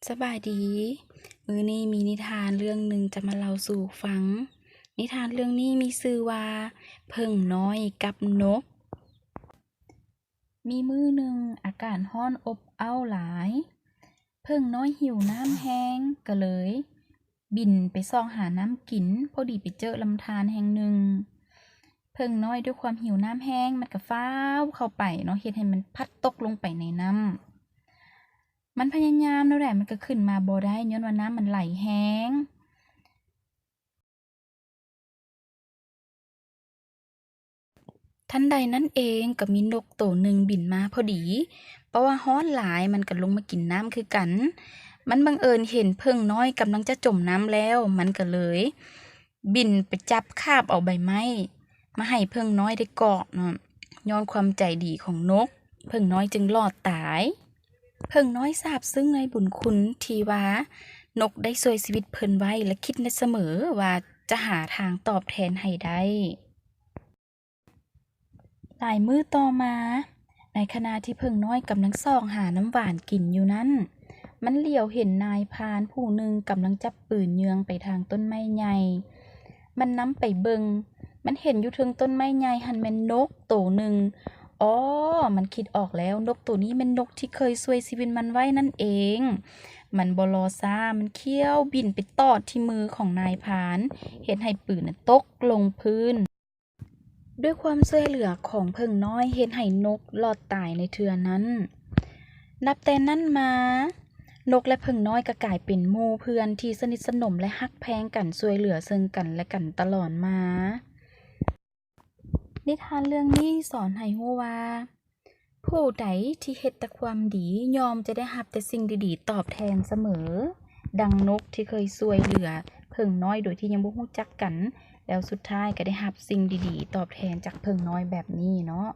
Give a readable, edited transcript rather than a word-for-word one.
สบายดีมื้อนี้มีนิทานเรื่องหนึ่งจะมาเล่าสู่ฟัง นิทานเรื่องนี้มีชื่อว่าผึ้งน้อยกับนก มีมื้อหนึ่งอากาศร้อนอบอ้าวหลายผึ้งน้อยหิวน้ำแห้งก็เลย บินไปส่องหาน้ำกินพอดีไปเจอลำธารแห่งหนึ่งผึ้งน้อยด้วยความหิวน้ำแห้งมันก็ฟ้าวเข้าไปเนาะเฮ็ดให้มันพลัดตกลงไปในน้ำ มันพยายามแล้วแหละมันก็ขึ้นมาบ่ได้ย้อนว่าน้ำมันไหลแรง ทันใดนั้นเองก็มีนกตัวหนึ่งบินมาพอดี เพราะว่าร้อนหลายมันก็ลงมากินน้ำคือกัน มันบังเอิญเห็นผึ้งน้อยกำลังจะจมน้ำแล้ว มันก็เลย บินไปจับคาบเอาใบไม้มาให้ผึ้งน้อยได้เกาะเนาะย้อนความใจดีของนกผึ้งน้อยจึงรอดตายผึ้งน้อยซาบซึ้งในบุญคุณที่ว่านกได้ช่วยชีวิตเพิ่นไว้และคิดในเสมอว่าจะหาทางตอบแทนให้ได้ หลายมื้อต่อมา ในขณะที่ผึ้งน้อยกำลังส่องหาน้ำหวานกินอยู่นั้น มันเหลียวเห็นนายพรานผู้หนึ่งกำลังจับปืนเยืองไปทางต้นไม้ใหญ่ มันนำไปเบิงมันเห็นอยู่เทิงต้นไม้ใหญ่หันแม่นนกตัวหนึ่งอ๋อมันคิดออกแล้วนกตัวนี้แม่นนกที่เคยช่วยชีวิตมันไว้นั่นเอง มันบ่รอช้ามันเขี้ยวบินไปตอดที่มือของนายพรานเฮ็ดให้ปืนน่ะตกลงพื้น ด้วยความช่วยเหลือของผึ้งน้อยเฮ็ดให้นกรอดตายในเทื่อนั้น นับแต่นั้นมา นกและผึ้งน้อยก็กลายเป็นหมู่เพื่อนที่สนิทสนมและฮักแพงกันช่วยเหลือซึ่งกันและกันตลอดมา นิทานเรื่องนี้สอนให้รู้ว่า ผู้ใดที่เฮ็ดแต่ความดีย่อมจะได้รับแต่สิ่งดีๆตอบแทนเสมอ ดังนกที่เคยช่วยเหลือผึ้งน้อยโดยที่ยังบ่รู้จักกัน แล้วสุดท้ายก็ได้รับสิ่งดีๆตอบแทนจากผึ้งน้อยแบบนี้เนาะ